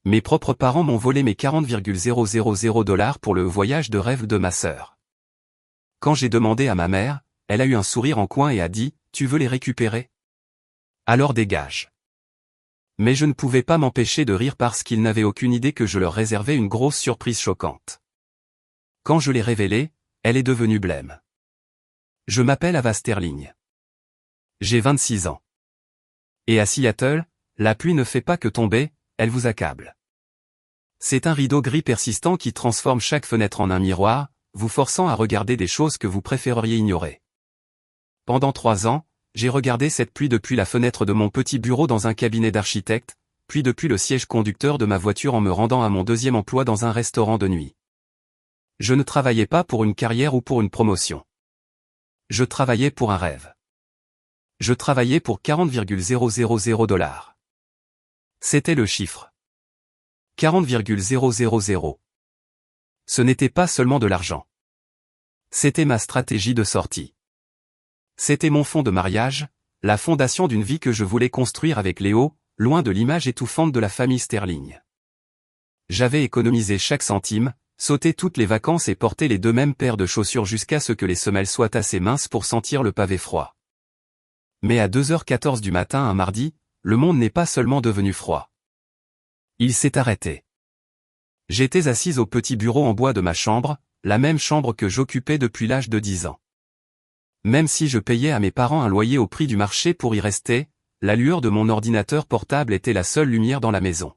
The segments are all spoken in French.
Mes propres parents m'ont volé mes 40,000 $ pour le voyage de rêve de ma sœur. Quand j'ai demandé à ma mère, elle a eu un sourire en coin et a dit « Tu veux les récupérer? Alors dégage ». Mais je ne pouvais pas m'empêcher de rire parce qu'ils n'avaient aucune idée que je leur réservais une grosse surprise choquante. Quand je l'ai révélée, elle est devenue blême. Je m'appelle Ava Sterling. J'ai 26 ans. Et à Seattle, la pluie ne fait pas que tomber, elle vous accable. C'est un rideau gris persistant qui transforme chaque fenêtre en un miroir, vous forçant à regarder des choses que vous préféreriez ignorer. Pendant 3 ans, j'ai regardé cette pluie depuis la fenêtre de mon petit bureau dans un cabinet d'architecte, puis depuis le siège conducteur de ma voiture en me rendant à mon deuxième emploi dans un restaurant de nuit. Je ne travaillais pas pour une carrière ou pour une promotion. Je travaillais pour un rêve. Je travaillais pour 40,000 $. C'était le chiffre. 40,000. Ce n'était pas seulement de l'argent. C'était ma stratégie de sortie. C'était mon fonds de mariage, la fondation d'une vie que je voulais construire avec Léo, loin de l'image étouffante de la famille Sterling. J'avais économisé chaque centime, sauté toutes les vacances et porté les 2 mêmes paires de chaussures jusqu'à ce que les semelles soient assez minces pour sentir le pavé froid. Mais à 2h14 du matin un mardi, le monde n'est pas seulement devenu froid. Il s'est arrêté. J'étais assise au petit bureau en bois de ma chambre, la même chambre que j'occupais depuis l'âge de 10 ans. Même si je payais à mes parents un loyer au prix du marché pour y rester, la lueur de mon ordinateur portable était la seule lumière dans la maison.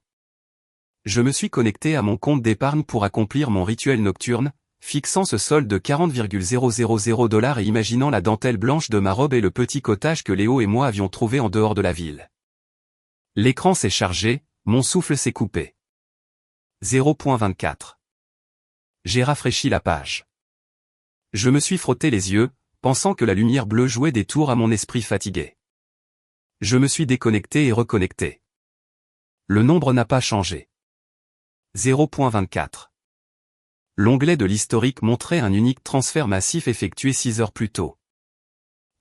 Je me suis connecté à mon compte d'épargne pour accomplir mon rituel nocturne, fixant ce solde de 40,000 $ et imaginant la dentelle blanche de ma robe et le petit cottage que Léo et moi avions trouvé en dehors de la ville. L'écran s'est chargé, mon souffle s'est coupé. 0.24. J'ai rafraîchi la page. Je me suis frotté les yeux, pensant que la lumière bleue jouait des tours à mon esprit fatigué. Je me suis déconnecté et reconnecté. Le nombre n'a pas changé. 0.24. L'onglet de l'historique montrait un unique transfert massif effectué 6 heures plus tôt.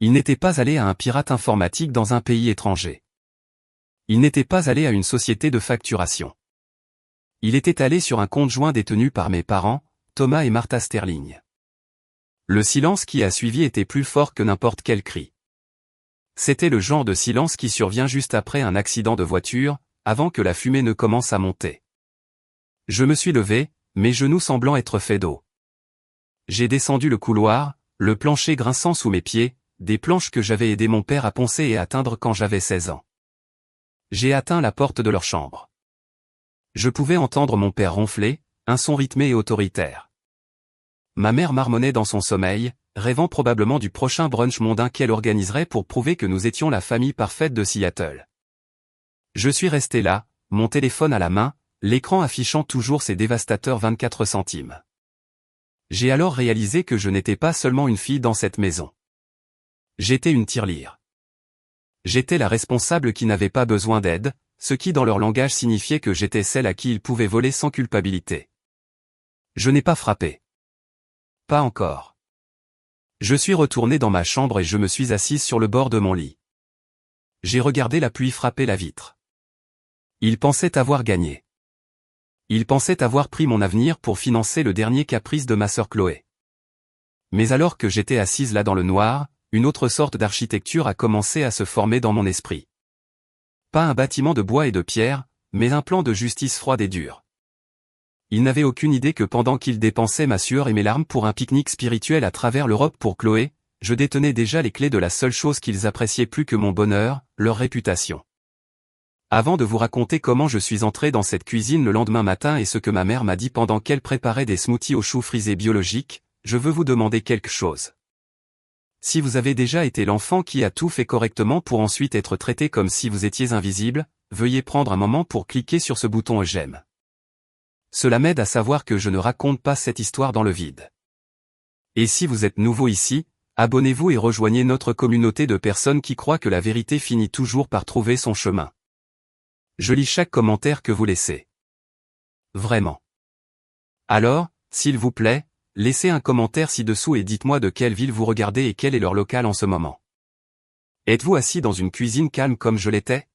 Il n'était pas allé à un pirate informatique dans un pays étranger. Il n'était pas allé à une société de facturation. Il était allé sur un compte joint détenu par mes parents, Thomas et Martha Sterling. Le silence qui a suivi était plus fort que n'importe quel cri. C'était le genre de silence qui survient juste après un accident de voiture, avant que la fumée ne commence à monter. Je me suis levé, mes genoux semblant être faits d'eau. J'ai descendu le couloir, le plancher grinçant sous mes pieds, des planches que j'avais aidé mon père à poncer et atteindre quand j'avais 16 ans. J'ai atteint la porte de leur chambre. Je pouvais entendre mon père ronfler, un son rythmé et autoritaire. Ma mère marmonnait dans son sommeil, rêvant probablement du prochain brunch mondain qu'elle organiserait pour prouver que nous étions la famille parfaite de Seattle. Je suis resté là, mon téléphone à la main, l'écran affichant toujours ses dévastateurs 24 centimes. J'ai alors réalisé que je n'étais pas seulement une fille dans cette maison. J'étais une tirelire. J'étais la responsable qui n'avait pas besoin d'aide, ce qui dans leur langage signifiait que j'étais celle à qui ils pouvaient voler sans culpabilité. Je n'ai pas frappé. Pas encore. Je suis retourné dans ma chambre et je me suis assise sur le bord de mon lit. J'ai regardé la pluie frapper la vitre. Ils pensaient avoir gagné. Ils pensaient avoir pris mon avenir pour financer le dernier caprice de ma sœur Chloé. Mais alors que j'étais assise là dans le noir, une autre sorte d'architecture a commencé à se former dans mon esprit. Pas un bâtiment de bois et de pierre, mais un plan de justice froide et dure. Ils n'avaient aucune idée que pendant qu'ils dépensaient ma sueur et mes larmes pour un pique-nique spirituel à travers l'Europe pour Chloé, je détenais déjà les clés de la seule chose qu'ils appréciaient plus que mon bonheur, leur réputation. Avant de vous raconter comment je suis entré dans cette cuisine le lendemain matin et ce que ma mère m'a dit pendant qu'elle préparait des smoothies aux choux frisés biologiques, je veux vous demander quelque chose. Si vous avez déjà été l'enfant qui a tout fait correctement pour ensuite être traité comme si vous étiez invisible, veuillez prendre un moment pour cliquer sur ce bouton j'aime. Cela m'aide à savoir que je ne raconte pas cette histoire dans le vide. Et si vous êtes nouveau ici, abonnez-vous et rejoignez notre communauté de personnes qui croient que la vérité finit toujours par trouver son chemin. Je lis chaque commentaire que vous laissez. Vraiment. Alors, s'il vous plaît, laissez un commentaire ci-dessous et dites-moi de quelle ville vous regardez et quel est leur local en ce moment. Êtes-vous assis dans une cuisine calme comme je l'étais?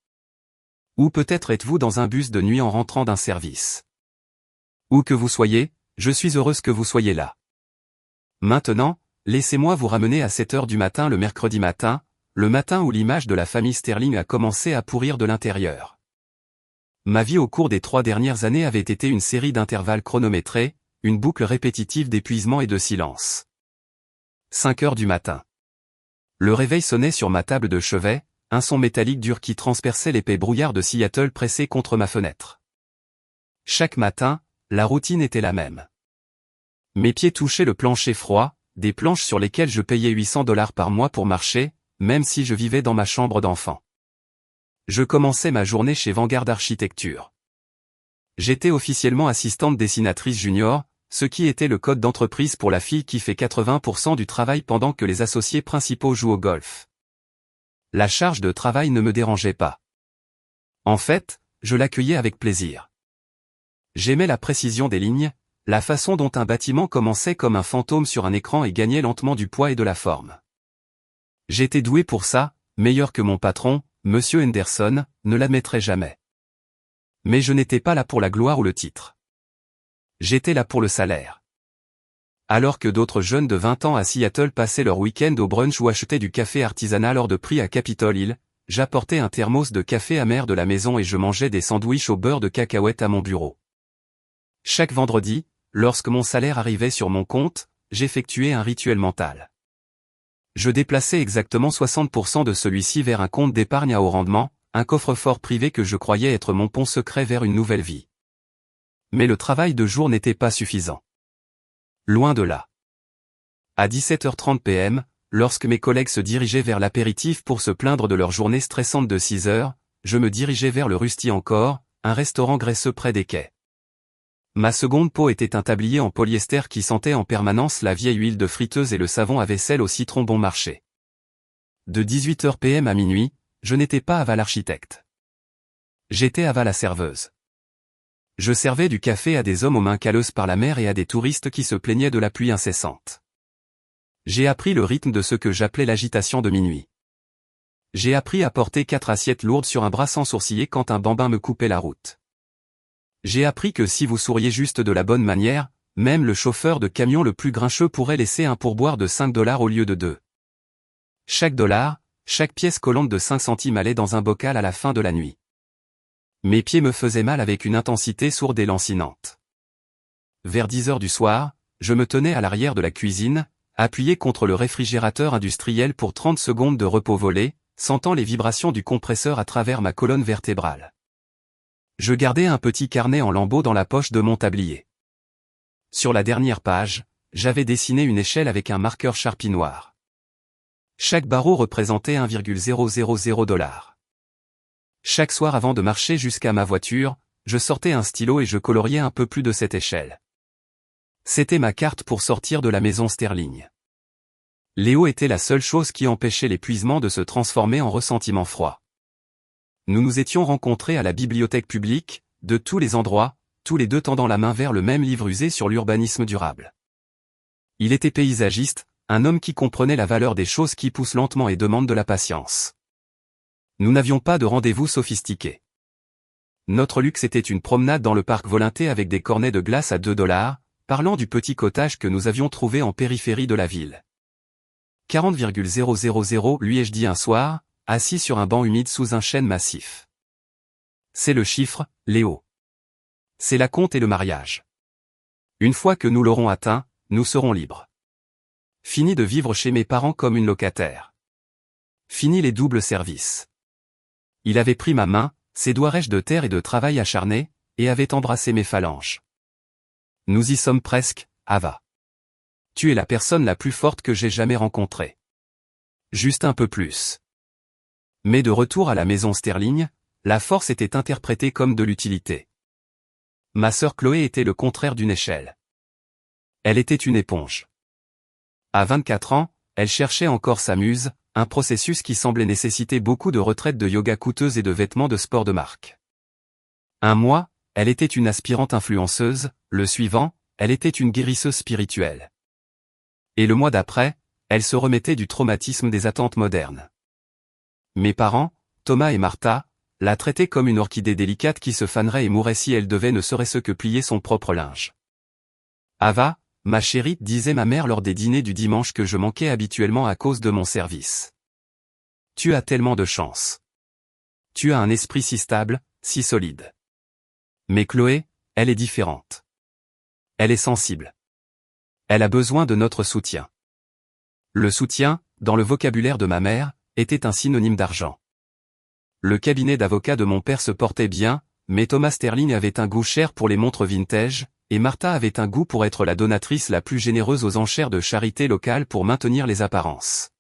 Ou peut-être êtes-vous dans un bus de nuit en rentrant d'un service. Où que vous soyez, je suis heureuse que vous soyez là. Maintenant, laissez-moi vous ramener à 7 heures du matin le mercredi matin, le matin où l'image de la famille Sterling a commencé à pourrir de l'intérieur. Ma vie au cours des 3 dernières années avait été une série d'intervalles chronométrés, une boucle répétitive d'épuisement et de silence. 5 heures du matin. Le réveil sonnait sur ma table de chevet, un son métallique dur qui transperçait l'épais brouillard de Seattle pressé contre ma fenêtre. Chaque matin, la routine était la même. Mes pieds touchaient le plancher froid, des planches sur lesquelles je payais $800 par mois pour marcher, même si je vivais dans ma chambre d'enfant. Je commençais ma journée chez Vanguard Architecture. J'étais officiellement assistante dessinatrice junior, ce qui était le code d'entreprise pour la fille qui fait 80% du travail pendant que les associés principaux jouent au golf. La charge de travail ne me dérangeait pas. En fait, je l'accueillais avec plaisir. J'aimais la précision des lignes, la façon dont un bâtiment commençait comme un fantôme sur un écran et gagnait lentement du poids et de la forme. J'étais doué pour ça, meilleur que mon patron, Monsieur Henderson, ne l'admettrait jamais. Mais je n'étais pas là pour la gloire ou le titre. J'étais là pour le salaire. Alors que d'autres jeunes de 20 ans à Seattle passaient leur week-end au brunch ou achetaient du café artisanal hors de prix à Capitol Hill, j'apportais un thermos de café amer de la maison et je mangeais des sandwichs au beurre de cacahuète à mon bureau. Chaque vendredi, lorsque mon salaire arrivait sur mon compte, j'effectuais un rituel mental. Je déplaçais exactement 60% de celui-ci vers un compte d'épargne à haut rendement, un coffre-fort privé que je croyais être mon pont secret vers une nouvelle vie. Mais le travail de jour n'était pas suffisant. Loin de là. À 17h30 p.m., lorsque mes collègues se dirigeaient vers l'apéritif pour se plaindre de leur journée stressante de 6 heures, je me dirigeais vers le Rusty encore, un restaurant graisseux près des quais. Ma seconde peau était un tablier en polyester qui sentait en permanence la vieille huile de friteuse et le savon à vaisselle au citron bon marché. De 18h p.m. à minuit, je n'étais pas Ava l'architecte. J'étais Ava la serveuse. Je servais du café à des hommes aux mains calleuses par la mer et à des touristes qui se plaignaient de la pluie incessante. J'ai appris le rythme de ce que j'appelais l'agitation de minuit. J'ai appris à porter 4 assiettes lourdes sur un bras sans sourciller quand un bambin me coupait la route. J'ai appris que si vous souriez juste de la bonne manière, même le chauffeur de camion le plus grincheux pourrait laisser un pourboire de $5 au lieu de 2. Chaque dollar, chaque pièce collante de 5 centimes allait dans un bocal à la fin de la nuit. Mes pieds me faisaient mal avec une intensité sourde et lancinante. Vers 10 heures du soir, je me tenais à l'arrière de la cuisine, appuyé contre le réfrigérateur industriel pour 30 secondes de repos volé, sentant les vibrations du compresseur à travers ma colonne vertébrale. Je gardais un petit carnet en lambeaux dans la poche de mon tablier. Sur la dernière page, j'avais dessiné une échelle avec un marqueur Sharpie noir. Chaque barreau représentait $1,000. Chaque soir avant de marcher jusqu'à ma voiture, je sortais un stylo et je coloriais un peu plus de cette échelle. C'était ma carte pour sortir de la maison Sterling. Léo était la seule chose qui empêchait l'épuisement de se transformer en ressentiment froid. Nous nous étions rencontrés à la bibliothèque publique, de tous les endroits, tous les deux tendant la main vers le même livre usé sur l'urbanisme durable. Il était paysagiste, un homme qui comprenait la valeur des choses qui poussent lentement et demandent de la patience. Nous n'avions pas de rendez-vous sophistiqué. Notre luxe était une promenade dans le parc Volinté avec des cornets de glace à $2, parlant du petit cottage que nous avions trouvé en périphérie de la ville. 40,000 lui ai-je dit un soir, assis sur un banc humide sous un chêne massif. C'est le chiffre, Léo. C'est la compte et le mariage. Une fois que nous l'aurons atteint, nous serons libres. Fini de vivre chez mes parents comme une locataire. Fini les doubles services. Il avait pris ma main, ses doigts rêches de terre et de travail acharné, et avait embrassé mes phalanges. Nous y sommes presque, Ava. Tu es la personne la plus forte que j'ai jamais rencontrée. Juste un peu plus. Mais de retour à la maison Sterling, la force était interprétée comme de l'utilité. Ma sœur Chloé était le contraire d'une échelle. Elle était une éponge. À 24 ans, elle cherchait encore sa muse, un processus qui semblait nécessiter beaucoup de retraites de yoga coûteuses et de vêtements de sport de marque. Un mois, elle était une aspirante influenceuse, le suivant, elle était une guérisseuse spirituelle. Et le mois d'après, elle se remettait du traumatisme des attentes modernes. Mes parents, Thomas et Martha, la traitait comme une orchidée délicate qui se fanerait et mourrait si elle devait ne serait-ce que plier son propre linge. Ava, ma chérie, disait ma mère lors des dîners du dimanche que je manquais habituellement à cause de mon service. Tu as tellement de chance. Tu as un esprit si stable, si solide. Mais Chloé, elle est différente. Elle est sensible. Elle a besoin de notre soutien. Le soutien, dans le vocabulaire de ma mère, était un synonyme d'argent. Le cabinet d'avocats de mon père se portait bien, mais Thomas Sterling avait un goût cher pour les montres vintage, et Martha avait un goût pour être la donatrice la plus généreuse aux enchères de charité locale pour maintenir les apparences.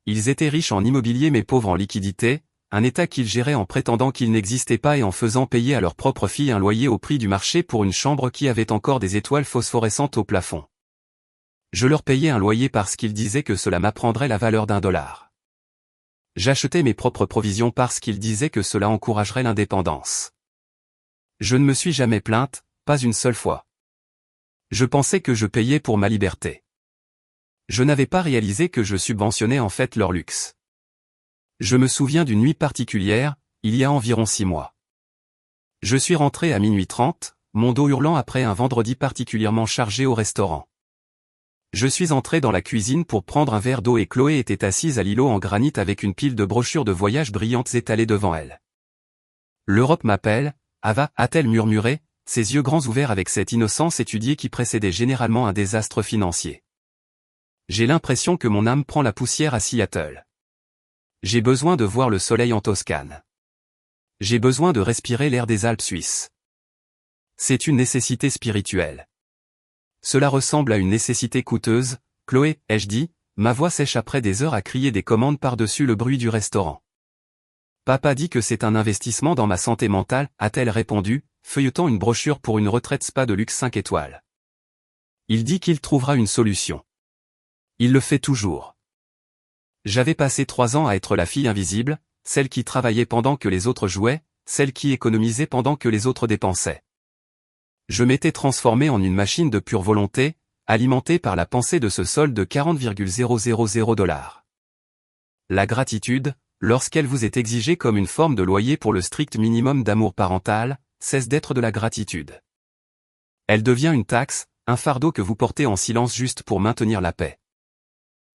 Ils étaient riches en immobilier mais pauvres en liquidité, un état qu'ils géraient en prétendant qu'il n'existait pas et en faisant payer à leur propre fille un loyer au prix du marché pour une chambre qui avait encore des étoiles phosphorescentes au plafond. Je leur payais un loyer parce qu'ils disaient que cela m'apprendrait la valeur $1. J'achetais mes propres provisions parce qu'ils disaient que cela encouragerait l'indépendance. Je ne me suis jamais plainte, pas une seule fois. Je pensais que je payais pour ma liberté. Je n'avais pas réalisé que je subventionnais en fait leur luxe. Je me souviens d'une nuit particulière, il y a environ 6 mois. Je suis rentré à 00h30, mon dos hurlant après un vendredi particulièrement chargé au restaurant. Je suis entré dans la cuisine pour prendre un verre d'eau et Chloé était assise à l'îlot en granit avec une pile de brochures de voyage brillantes étalées devant elle. L'Europe m'appelle, Ava, a-t-elle murmuré, ses yeux grands ouverts avec cette innocence étudiée qui précédait généralement un désastre financier. J'ai l'impression que mon âme prend la poussière à Seattle. J'ai besoin de voir le soleil en Toscane. J'ai besoin de respirer l'air des Alpes suisses. C'est une nécessité spirituelle. Cela ressemble à une nécessité coûteuse, Chloé, ai-je dit, ma voix sèche après des heures à crier des commandes par-dessus le bruit du restaurant. Papa dit que c'est un investissement dans ma santé mentale, a-t-elle répondu, feuilletant une brochure pour une retraite spa de luxe 5 étoiles. Il dit qu'il trouvera une solution. Il le fait toujours. J'avais passé 3 ans à être la fille invisible, celle qui travaillait pendant que les autres jouaient, celle qui économisait pendant que les autres dépensaient. Je m'étais transformé en une machine de pure volonté, alimentée par la pensée de ce solde de $40,000. La gratitude, lorsqu'elle vous est exigée comme une forme de loyer pour le strict minimum d'amour parental, cesse d'être de la gratitude. Elle devient une taxe, un fardeau que vous portez en silence juste pour maintenir la paix.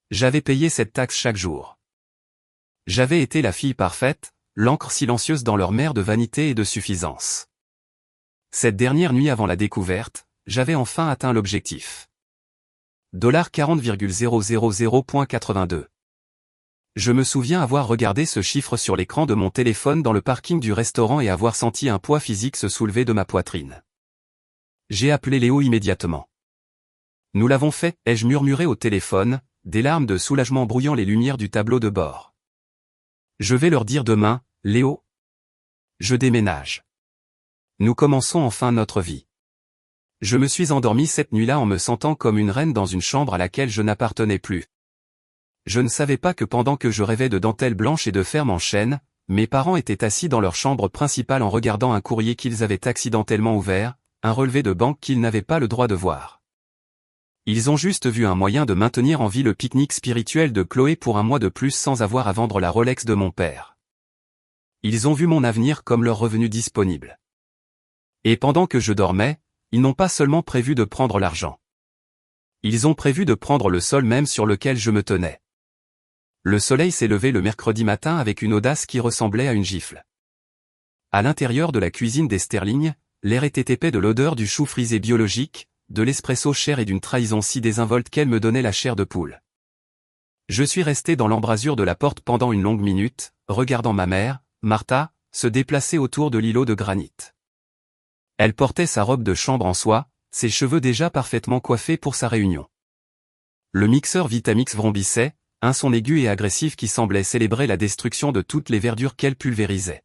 J'avais payé cette taxe chaque jour. J'avais été la fille parfaite, l'encre silencieuse dans leur mer de vanité et de suffisance. Cette dernière nuit avant la découverte, j'avais enfin atteint l'objectif. $40,000.82. Je me souviens avoir regardé ce chiffre sur l'écran de mon téléphone dans le parking du restaurant et avoir senti un poids physique se soulever de ma poitrine. J'ai appelé Léo immédiatement. Nous l'avons fait, ai-je murmuré au téléphone, des larmes de soulagement brouillant les lumières du tableau de bord. Je vais leur dire demain, Léo. Je déménage. Nous commençons enfin notre vie. Je me suis endormi cette nuit-là en me sentant comme une reine dans une chambre à laquelle je n'appartenais plus. Je ne savais pas que pendant que je rêvais de dentelles blanches et de fermes en chêne, mes parents étaient assis dans leur chambre principale en regardant un courrier qu'ils avaient accidentellement ouvert, un relevé de banque qu'ils n'avaient pas le droit de voir. Ils ont juste vu un moyen de maintenir en vie le pique-nique spirituel de Chloé pour un mois de plus sans avoir à vendre la Rolex de mon père. Ils ont vu mon avenir comme leur revenu disponible. Et pendant que je dormais, ils n'ont pas seulement prévu de prendre l'argent. Ils ont prévu de prendre le sol même sur lequel je me tenais. Le soleil s'est levé le mercredi matin avec une audace qui ressemblait à une gifle. À l'intérieur de la cuisine des Sterling, l'air était épais de l'odeur du chou frisé biologique, de l'espresso cher et d'une trahison si désinvolte qu'elle me donnait la chair de poule. Je suis resté dans l'embrasure de la porte pendant une longue minute, regardant ma mère, Martha, se déplacer autour de l'îlot de granit. Elle portait sa robe de chambre en soie, ses cheveux déjà parfaitement coiffés pour sa réunion. Le mixeur Vitamix vrombissait, un son aigu et agressif qui semblait célébrer la destruction de toutes les verdures qu'elle pulvérisait.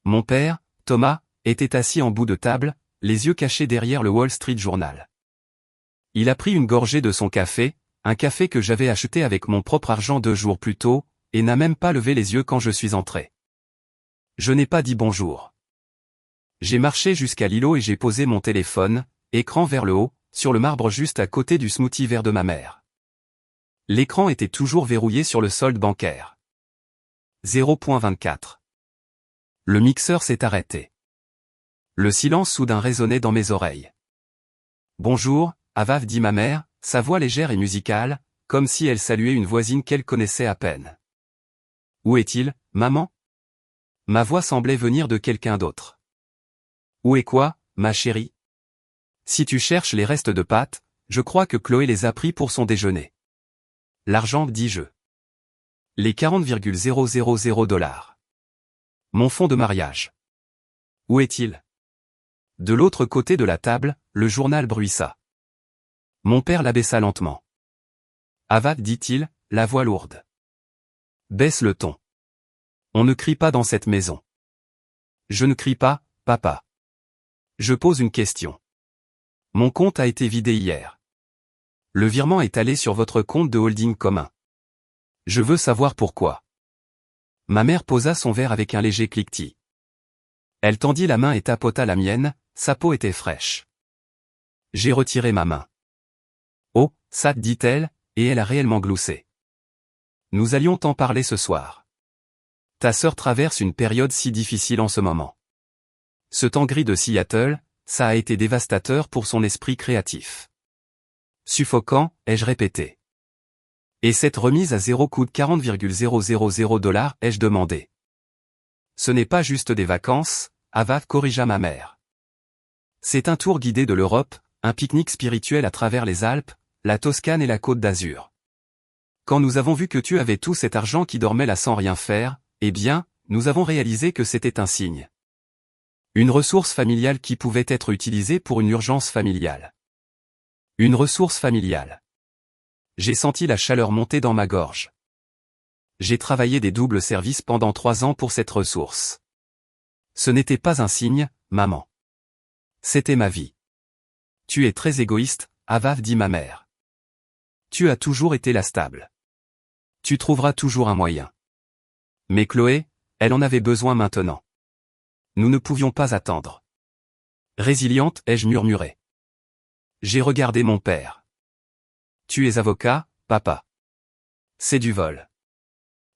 Mon père, Thomas, était assis en bout de table, les yeux cachés derrière le Wall Street Journal. Il a pris une gorgée de son café, un café que j'avais acheté avec mon propre argent 2 jours plus tôt, et n'a même pas levé les yeux quand je suis entré. Je n'ai pas dit bonjour. J'ai marché jusqu'à l'îlot et j'ai posé mon téléphone, écran vers le haut, sur le marbre juste à côté du smoothie vert de ma mère. L'écran était toujours verrouillé sur le solde bancaire. 0.24. Le mixeur s'est arrêté. Le silence soudain résonnait dans mes oreilles. Bonjour, Ava, dit ma mère, sa voix légère et musicale, comme si elle saluait une voisine qu'elle connaissait à peine. Où est-il, maman? Ma voix semblait venir de quelqu'un d'autre. Où est quoi, ma chérie? Si tu cherches les restes de pâtes, je crois que Chloé les a pris pour son déjeuner. L'argent, dis-je. Les 40,000 $. Mon fonds de mariage. Où est-il? De l'autre côté de la table, le journal bruissa. Mon père l'abaissa lentement. Ava, dit-il, la voix lourde. Baisse le ton. On ne crie pas dans cette maison. Je ne crie pas, papa. Je pose une question. Mon compte a été vidé hier. Le virement est allé sur votre compte de holding commun. Je veux savoir pourquoi. Ma mère posa son verre avec un léger cliquetis. Elle tendit la main et tapota la mienne, sa peau était fraîche. J'ai retiré ma main. Oh, ça, dit-elle, et elle a réellement gloussé. Nous allions t'en parler ce soir. Ta sœur traverse une période si difficile en ce moment. Ce temps gris de Seattle, ça a été dévastateur pour son esprit créatif. Suffocant, ai-je répété. Et cette remise à zéro coûte 40,000 $, ai-je demandé. Ce n'est pas juste des vacances, Ava, corrigea ma mère. C'est un tour guidé de l'Europe, un pique-nique spirituel à travers les Alpes, la Toscane et la Côte d'Azur. Quand nous avons vu que tu avais tout cet argent qui dormait là sans rien faire, eh bien, nous avons réalisé que c'était un signe. Une ressource familiale qui pouvait être utilisée pour une urgence familiale. Une ressource familiale. J'ai senti la chaleur monter dans ma gorge. J'ai travaillé des doubles services pendant 3 ans pour cette ressource. Ce n'était pas un signe, maman. C'était ma vie. Tu es très égoïste, Ava, dit ma mère. Tu as toujours été la stable. Tu trouveras toujours un moyen. Mais Chloé, elle en avait besoin maintenant. Nous ne pouvions pas attendre. Résiliente, ai-je murmuré. J'ai regardé mon père. Tu es avocat, papa. C'est du vol.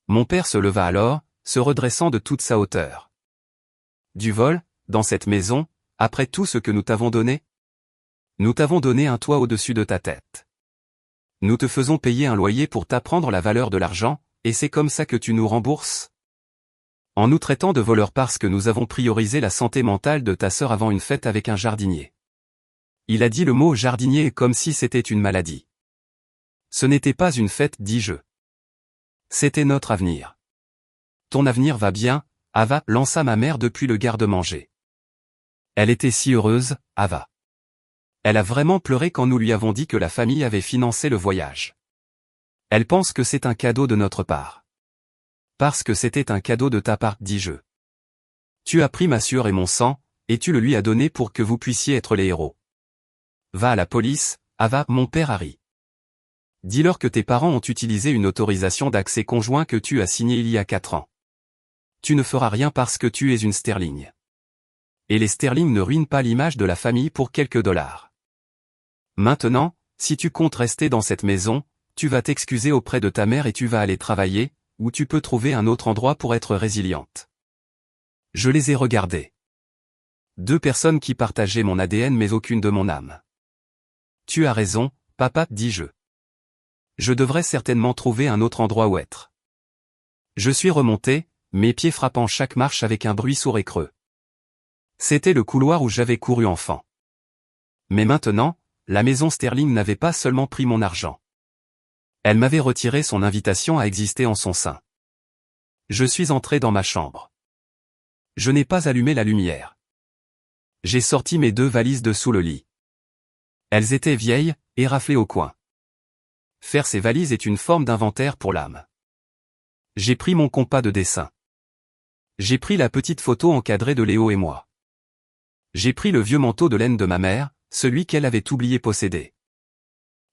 Mon père se leva alors, se redressant de toute sa hauteur. Du vol, dans cette maison, après tout ce que nous t'avons donné? Nous t'avons donné un toit au-dessus de ta tête. Nous te faisons payer un loyer pour t'apprendre la valeur de l'argent, et c'est comme ça que tu nous rembourses? En nous traitant de voleurs parce que nous avons priorisé la santé mentale de ta sœur avant une fête avec un jardinier. Il a dit le mot jardinier comme si c'était une maladie. Ce n'était pas une fête, dis-je. C'était notre avenir. Ton avenir va bien, Ava, lança ma mère depuis le garde-manger. Elle était si heureuse, Ava. Elle a vraiment pleuré quand nous lui avons dit que la famille avait financé le voyage. Elle pense que c'est un cadeau de notre part. Parce que c'était un cadeau de ta part, dis-je. Tu as pris ma sueur et mon sang, et tu le lui as donné pour que vous puissiez être les héros. Va à la police, Ava, mon père a ri. Dis-leur que tes parents ont utilisé une autorisation d'accès conjoint que tu as signée il y a 4 ans. Tu ne feras rien parce que tu es une sterling. Et les sterling ne ruinent pas l'image de la famille pour quelques dollars. Maintenant, si tu comptes rester dans cette maison, tu vas t'excuser auprès de ta mère et tu vas aller travailler, ou tu peux trouver un autre endroit pour être résiliente. Je les ai regardés. 2 personnes qui partageaient mon ADN mais aucune de mon âme. Tu as raison, papa, dis-je. Je devrais certainement trouver un autre endroit où être. Je suis remonté, mes pieds frappant chaque marche avec un bruit sourd et creux. C'était le couloir où j'avais couru enfant. Mais maintenant, la maison Sterling n'avait pas seulement pris mon argent. Elle m'avait retiré son invitation à exister en son sein. Je suis entré dans ma chambre. Je n'ai pas allumé la lumière. J'ai sorti mes 2 valises de sous le lit. Elles étaient vieilles, et raflées au coin. Faire ces valises est une forme d'inventaire pour l'âme. J'ai pris mon compas de dessin. J'ai pris la petite photo encadrée de Léo et moi. J'ai pris le vieux manteau de laine de ma mère, celui qu'elle avait oublié posséder.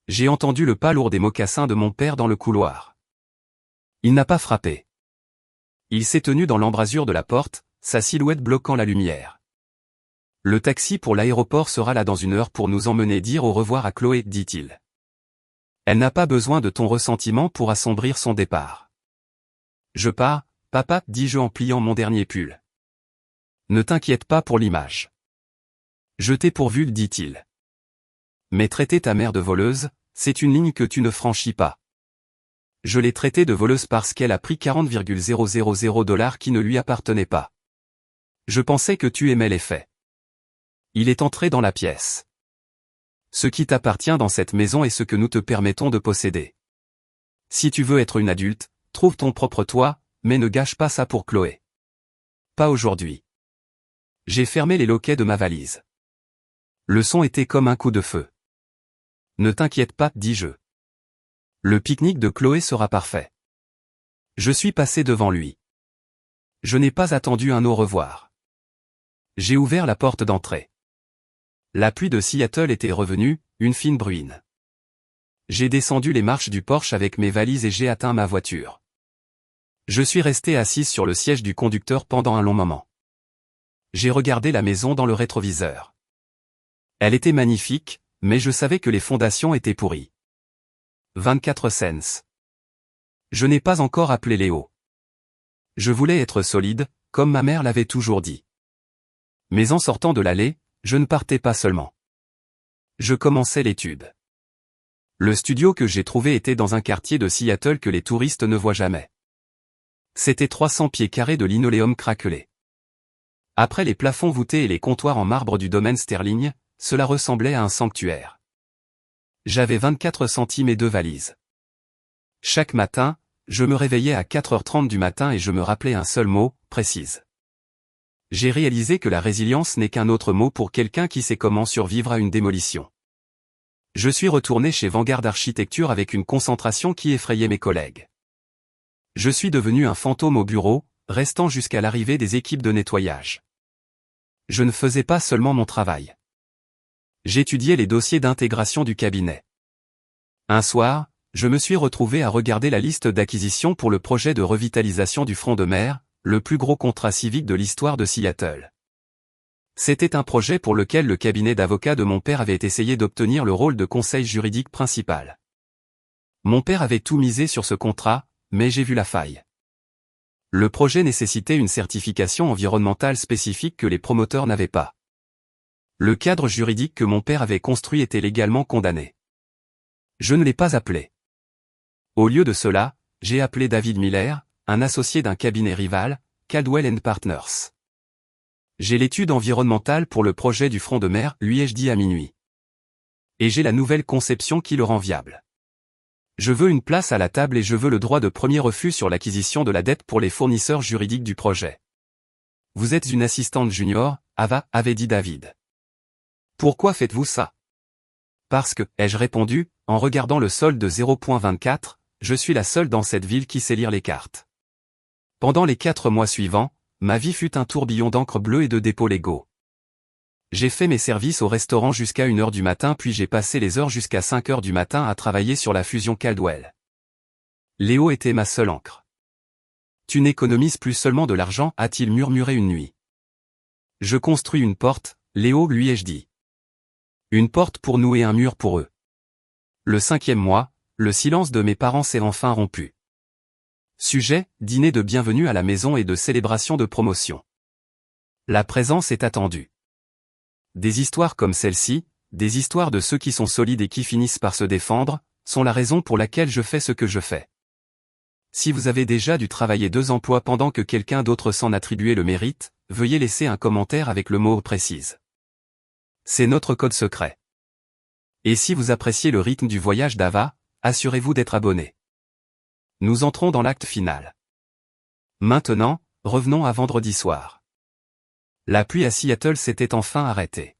J'ai entendu le pas lourd des mocassins de mon père dans le couloir. Il n'a pas frappé. Il s'est tenu dans l'embrasure de la porte, sa silhouette bloquant la lumière. Le taxi pour l'aéroport sera là dans 1 heure pour nous emmener dire au revoir à Chloé, dit-il. Elle n'a pas besoin de ton ressentiment pour assombrir son départ. Je pars, papa, dis-je en pliant mon dernier pull. Ne t'inquiète pas pour l'image. Je t'ai pourvu, dit-il. Mais traiter ta mère de voleuse, c'est une ligne que tu ne franchis pas. Je l'ai traitée de voleuse parce qu'elle a pris 40,000 $ qui ne lui appartenaient pas. Je pensais que tu aimais les faits. Il est entré dans la pièce. Ce qui t'appartient dans cette maison est ce que nous te permettons de posséder. Si tu veux être une adulte, trouve ton propre toit, mais ne gâche pas ça pour Chloé. Pas aujourd'hui. J'ai fermé les loquets de ma valise. Le son était comme un coup de feu. Ne t'inquiète pas, dis-je. Le pique-nique de Chloé sera parfait. Je suis passé devant lui. Je n'ai pas attendu un au revoir. J'ai ouvert la porte d'entrée. La pluie de Seattle était revenue, une fine bruine. J'ai descendu les marches du Porsche avec mes valises et j'ai atteint ma voiture. Je suis resté assise sur le siège du conducteur pendant un long moment. J'ai regardé la maison dans le rétroviseur. Elle était magnifique, mais je savais que les fondations étaient pourries. 24 cents. Je n'ai pas encore appelé Léo. Je voulais être solide, comme ma mère l'avait toujours dit. Mais en sortant de l'allée, je ne partais pas seulement. Je commençais l'étude. Le studio que j'ai trouvé était dans un quartier de Seattle que les touristes ne voient jamais. C'était 300 pieds carrés de linoléum craquelé. Après les plafonds voûtés et les comptoirs en marbre du domaine Sterling, cela ressemblait à un sanctuaire. J'avais 24 centimes et 2 valises. Chaque matin, je me réveillais à 4h30 du matin et je me rappelais un seul mot, précise. J'ai réalisé que la résilience n'est qu'un autre mot pour quelqu'un qui sait comment survivre à une démolition. Je suis retourné chez Vanguard Architecture avec une concentration qui effrayait mes collègues. Je suis devenu un fantôme au bureau, restant jusqu'à l'arrivée des équipes de nettoyage. Je ne faisais pas seulement mon travail. J'étudiais les dossiers d'intégration du cabinet. Un soir, je me suis retrouvé à regarder la liste d'acquisition pour le projet de revitalisation du front de mer, le plus gros contrat civique de l'histoire de Seattle. C'était un projet pour lequel le cabinet d'avocats de mon père avait essayé d'obtenir le rôle de conseil juridique principal. Mon père avait tout misé sur ce contrat, mais j'ai vu la faille. Le projet nécessitait une certification environnementale spécifique que les promoteurs n'avaient pas. Le cadre juridique que mon père avait construit était légalement condamné. Je ne l'ai pas appelé. Au lieu de cela, j'ai appelé David Miller, un associé d'un cabinet rival, Caldwell & Partners. J'ai l'étude environnementale pour le projet du front de mer, lui ai-je dit à minuit. Et j'ai la nouvelle conception qui le rend viable. Je veux une place à la table et je veux le droit de premier refus sur l'acquisition de la dette pour les fournisseurs juridiques du projet. Vous êtes une assistante junior, Ava, avait dit David. Pourquoi faites-vous ça? Parce que, ai-je répondu, en regardant le solde de 0,24, je suis la seule dans cette ville qui sait lire les cartes. Pendant les 4 mois suivants, ma vie fut un tourbillon d'encre bleue et de dépôts légaux. J'ai fait mes services au restaurant jusqu'à 1h du matin puis j'ai passé les heures jusqu'à 5h du matin à travailler sur la fusion Caldwell. Léo était ma seule encre. Tu n'économises plus seulement de l'argent, a-t-il murmuré une nuit. Je construis une porte, Léo, lui ai-je dit. Une porte pour nous et un mur pour eux. Le 5e mois, le silence de mes parents s'est enfin rompu. Sujet, dîner de bienvenue à la maison et de célébration de promotion. La présence est attendue. Des histoires comme celle-ci, des histoires de ceux qui sont solides et qui finissent par se défendre, sont la raison pour laquelle je fais ce que je fais. Si vous avez déjà dû travailler 2 emplois pendant que quelqu'un d'autre s'en attribuait le mérite, veuillez laisser un commentaire avec le mot précise. C'est notre code secret. Et si vous appréciez le rythme du voyage d'Ava, assurez-vous d'être abonné. Nous entrons dans l'acte final. Maintenant, revenons à vendredi soir. La pluie à Seattle s'était enfin arrêtée.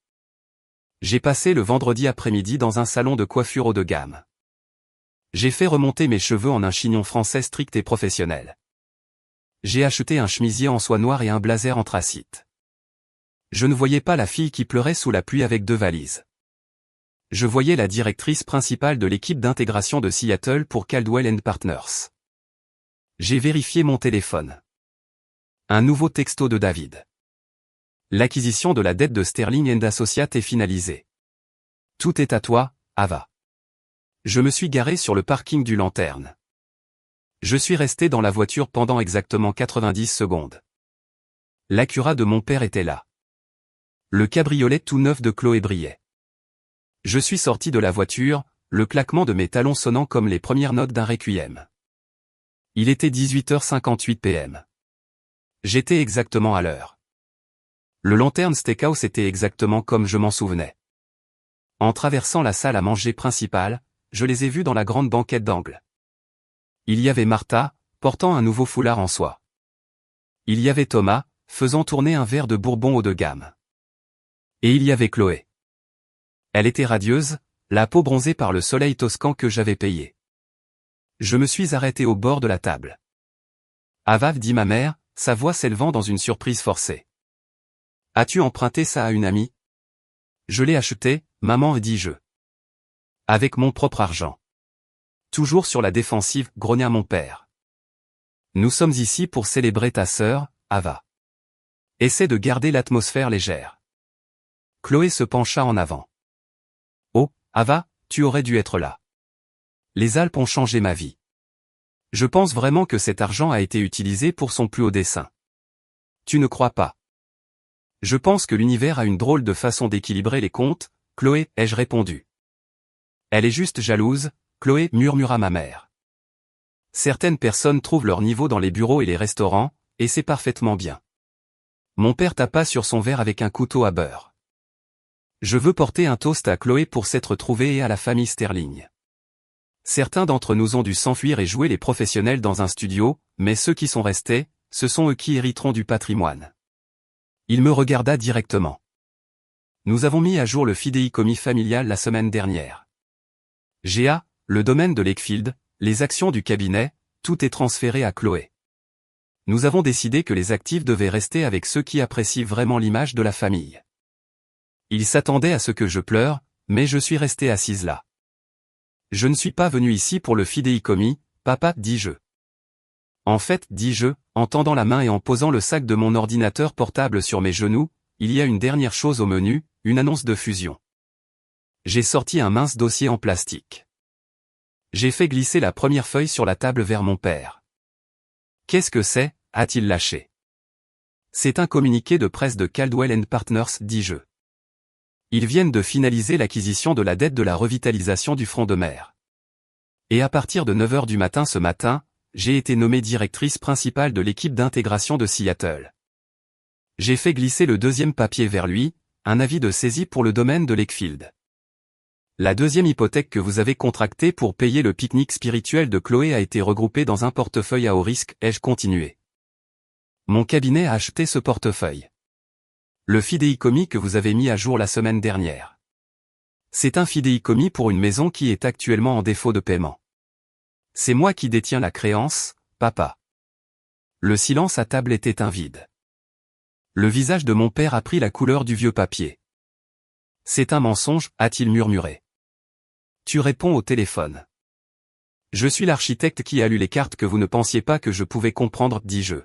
J'ai passé le vendredi après-midi dans un salon de coiffure haut de gamme. J'ai fait remonter mes cheveux en un chignon français strict et professionnel. J'ai acheté un chemisier en soie noire et un blazer anthracite. Je ne voyais pas la fille qui pleurait sous la pluie avec 2 valises. Je voyais la directrice principale de l'équipe d'intégration de Seattle pour Caldwell & Partners. J'ai vérifié mon téléphone. Un nouveau texto de David. L'acquisition de la dette de Sterling & Associates est finalisée. Tout est à toi, Ava. Je me suis garé sur le parking du Lanterne. Je suis resté dans la voiture pendant exactement 90 secondes. L'Acura de mon père était là. Le cabriolet tout neuf de Chloé brillait. Je suis sorti de la voiture, le claquement de mes talons sonnant comme les premières notes d'un requiem. Il était 18h58 p.m. J'étais exactement à l'heure. Le Lantern Steakhouse était exactement comme je m'en souvenais. En traversant la salle à manger principale, je les ai vus dans la grande banquette d'angle. Il y avait Martha, portant un nouveau foulard en soie. Il y avait Thomas, faisant tourner un verre de bourbon haut de gamme. Et il y avait Chloé. Elle était radieuse, la peau bronzée par le soleil toscan que j'avais payé. Je me suis arrêté au bord de la table. Ava, dit ma mère, sa voix s'élevant dans une surprise forcée. As-tu emprunté ça à une amie? Je l'ai acheté, maman, dis-je. Avec mon propre argent. Toujours sur la défensive, grogna mon père. Nous sommes ici pour célébrer ta sœur, Ava. Essaie de garder l'atmosphère légère. Chloé se pencha en avant. Oh, Ava, tu aurais dû être là. Les Alpes ont changé ma vie. Je pense vraiment que cet argent a été utilisé pour son plus haut dessein. Tu ne crois pas? Je pense que l'univers a une drôle de façon d'équilibrer les comptes, Chloé, ai-je répondu. Elle est juste jalouse, Chloé, murmura ma mère. Certaines personnes trouvent leur niveau dans les bureaux et les restaurants, et c'est parfaitement bien. Mon père tapa sur son verre avec un couteau à beurre. Je veux porter un toast à Chloé pour s'être trouvée et à la famille Sterling. Certains d'entre nous ont dû s'enfuir et jouer les professionnels dans un studio, mais ceux qui sont restés, ce sont eux qui hériteront du patrimoine. Il me regarda directement. Nous avons mis à jour le fidéicommis familial la semaine dernière. GA, le domaine de Lakefield, les actions du cabinet, tout est transféré à Chloé. Nous avons décidé que les actifs devaient rester avec ceux qui apprécient vraiment l'image de la famille. Il s'attendait à ce que je pleure, mais je suis resté assise là. Je ne suis pas venu ici pour le fidéicommis, papa, dis-je. En fait, dis-je, en tendant la main et en posant le sac de mon ordinateur portable sur mes genoux, il y a une dernière chose au menu, une annonce de fusion. J'ai sorti un mince dossier en plastique. J'ai fait glisser la première feuille sur la table vers mon père. Qu'est-ce que c'est, a-t-il lâché. C'est un communiqué de presse de Caldwell & Partners, dis-je. Ils viennent de finaliser l'acquisition de la dette de la revitalisation du front de mer. Et à partir de 9h du matin ce matin, j'ai été nommée directrice principale de l'équipe d'intégration de Seattle. J'ai fait glisser le deuxième papier vers lui, un avis de saisie pour le domaine de Lakefield. La deuxième hypothèque que vous avez contractée pour payer le pique-nique spirituel de Chloé a été regroupée dans un portefeuille à haut risque, ai-je continué. Mon cabinet a acheté ce portefeuille. Le fidéicommis que vous avez mis à jour la semaine dernière. C'est un fidéicommis pour une maison qui est actuellement en défaut de paiement. C'est moi qui détiens la créance, papa. Le silence à table était un vide. Le visage de mon père a pris la couleur du vieux papier. C'est un mensonge, a-t-il murmuré. Tu réponds au téléphone. Je suis l'architecte qui a lu les cartes que vous ne pensiez pas que je pouvais comprendre, dis-je.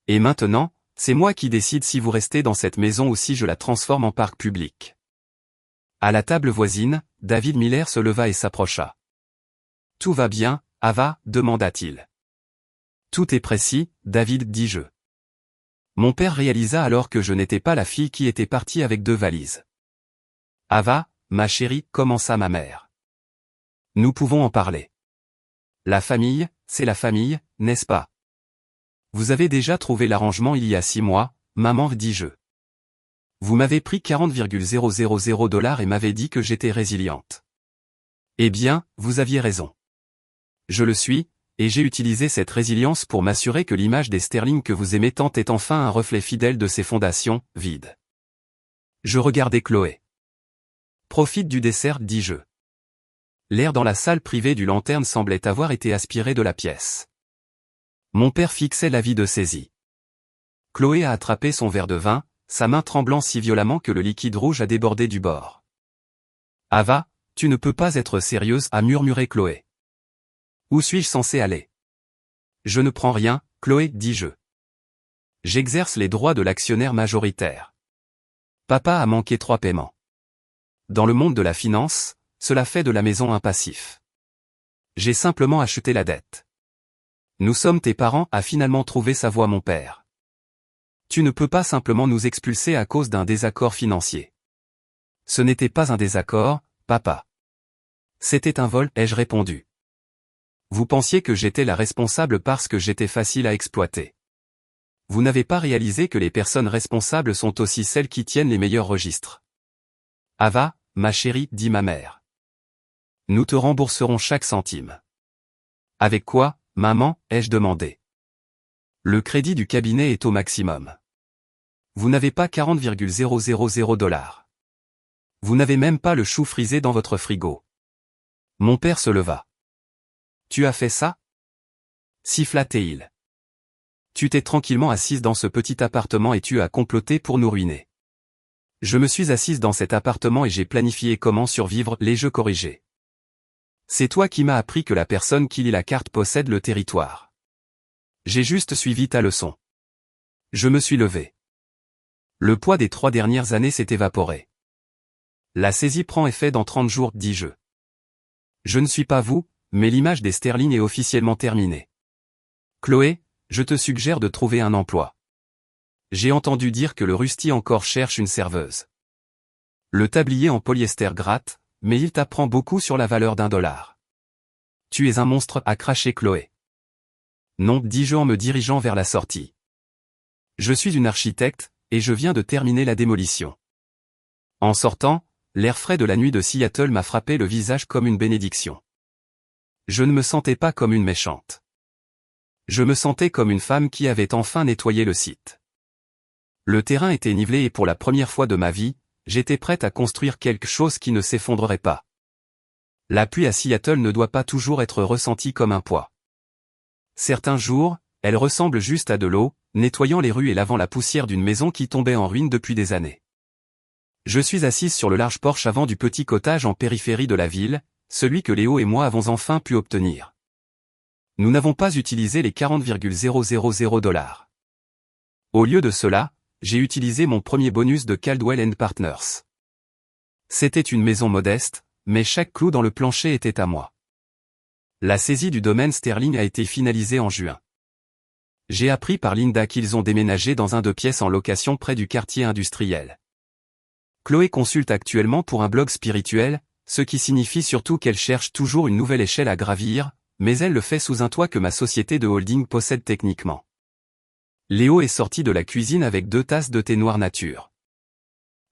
Et maintenant, c'est moi qui décide si vous restez dans cette maison ou si je la transforme en parc public. À la table voisine, David Miller se leva et s'approcha. Tout va bien, Ava, demanda-t-il. Tout est précis, David, dis-je. Mon père réalisa alors que je n'étais pas la fille qui était partie avec 2 valises. Ava, ma chérie, commença ma mère. Nous pouvons en parler. La famille, c'est la famille, n'est-ce pas? Vous avez déjà trouvé l'arrangement il y a 6 mois, maman, dis-je. Vous m'avez pris 40,000 $ et m'avez dit que j'étais résiliente. Eh bien, vous aviez raison. Je le suis, et j'ai utilisé cette résilience pour m'assurer que l'image des Sterling que vous aimez tant est enfin un reflet fidèle de ses fondations, vides. Je regardais Chloé. Profite du dessert, dis-je. L'air dans la salle privée du Lanterne semblait avoir été aspiré de la pièce. Mon père fixait l'avis de saisie. Chloé a attrapé son verre de vin, sa main tremblant si violemment que le liquide rouge a débordé du bord. Ava, tu ne peux pas être sérieuse, a murmuré Chloé. Où suis-je censé aller? Je ne prends rien, Chloé, dis-je. J'exerce les droits de l'actionnaire majoritaire. Papa a manqué 3 paiements. Dans le monde de la finance, cela fait de la maison un passif. J'ai simplement acheté la dette. Nous sommes tes parents, a finalement trouvé sa voix mon père. Tu ne peux pas simplement nous expulser à cause d'un désaccord financier. Ce n'était pas un désaccord, papa. C'était un vol, ai-je répondu. Vous pensiez que j'étais la responsable parce que j'étais facile à exploiter. Vous n'avez pas réalisé que les personnes responsables sont aussi celles qui tiennent les meilleurs registres. Ava, ma chérie, dit ma mère. Nous te rembourserons chaque centime. Avec quoi, maman, ai-je demandé. Le crédit du cabinet est au maximum. Vous n'avez pas 40,000 $. Vous n'avez même pas le chou frisé dans votre frigo. Mon père se leva. Tu as fait ça? Siffla-t-il. Tu t'es tranquillement assise dans ce petit appartement et tu as comploté pour nous ruiner. Je me suis assise dans cet appartement et j'ai planifié comment survivre, l'ai-je corrigé. C'est toi qui m'as appris que la personne qui lit la carte possède le territoire. J'ai juste suivi ta leçon. Je me suis levé. Le poids des 3 dernières années s'est évaporé. La saisie prend effet dans 30 jours, dis-je. Je ne suis pas vous, mais l'image des sterling est officiellement terminée. Chloé, je te suggère de trouver un emploi. J'ai entendu dire que le Rusty encore cherche une serveuse. Le tablier en polyester gratte, mais il t'apprend beaucoup sur la valeur $1. Tu es un monstre, a craché Chloé. Non, dis-je en me dirigeant vers la sortie. Je suis une architecte, et je viens de terminer la démolition. En sortant, l'air frais de la nuit de Seattle m'a frappé le visage comme une bénédiction. Je ne me sentais pas comme une méchante. Je me sentais comme une femme qui avait enfin nettoyé le site. Le terrain était nivelé et pour la première fois de ma vie, j'étais prête à construire quelque chose qui ne s'effondrerait pas. La pluie à Seattle ne doit pas toujours être ressentie comme un poids. Certains jours, elle ressemble juste à de l'eau, nettoyant les rues et lavant la poussière d'une maison qui tombait en ruine depuis des années. Je suis assise sur le large porche avant du petit cottage en périphérie de la ville, celui que Léo et moi avons enfin pu obtenir. Nous n'avons pas utilisé les 40,000 $. Au lieu de cela, j'ai utilisé mon premier bonus de Caldwell & Partners. C'était une maison modeste, mais chaque clou dans le plancher était à moi. La saisie du domaine Sterling a été finalisée en juin. J'ai appris par Linda qu'ils ont déménagé dans un 2 pièces en location près du quartier industriel. Chloé consulte actuellement pour un blog spirituel, ce qui signifie surtout qu'elle cherche toujours une nouvelle échelle à gravir, mais elle le fait sous un toit que ma société de holding possède techniquement. Léo est sorti de la cuisine avec 2 tasses de thé noir nature.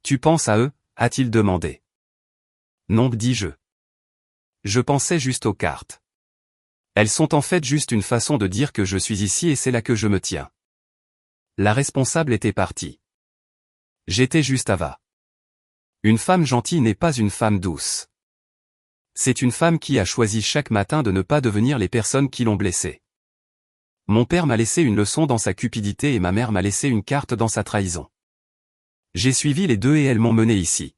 Tu penses à eux, a-t-il demandé. Non, dis-je. Je pensais juste aux cartes. Elles sont en fait juste une façon de dire que je suis ici et c'est là que je me tiens. La responsable était partie. J'étais juste Ava. Une femme gentille n'est pas une femme douce. C'est une femme qui a choisi chaque matin de ne pas devenir les personnes qui l'ont blessée. Mon père m'a laissé une leçon dans sa cupidité et ma mère m'a laissé une carte dans sa trahison. J'ai suivi les deux et elles m'ont mené ici.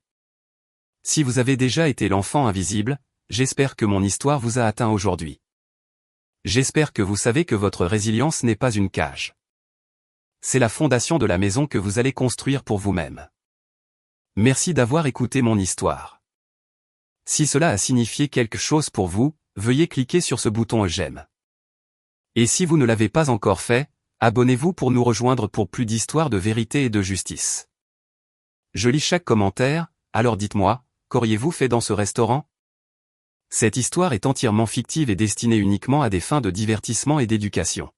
Si vous avez déjà été l'enfant invisible, j'espère que mon histoire vous a atteint aujourd'hui. J'espère que vous savez que votre résilience n'est pas une cage. C'est la fondation de la maison que vous allez construire pour vous-même. Merci d'avoir écouté mon histoire. Si cela a signifié quelque chose pour vous, veuillez cliquer sur ce bouton j'aime. Et si vous ne l'avez pas encore fait, abonnez-vous pour nous rejoindre pour plus d'histoires de vérité et de justice. Je lis chaque commentaire, alors dites-moi, qu'auriez-vous fait dans ce restaurant? Cette histoire est entièrement fictive et destinée uniquement à des fins de divertissement et d'éducation.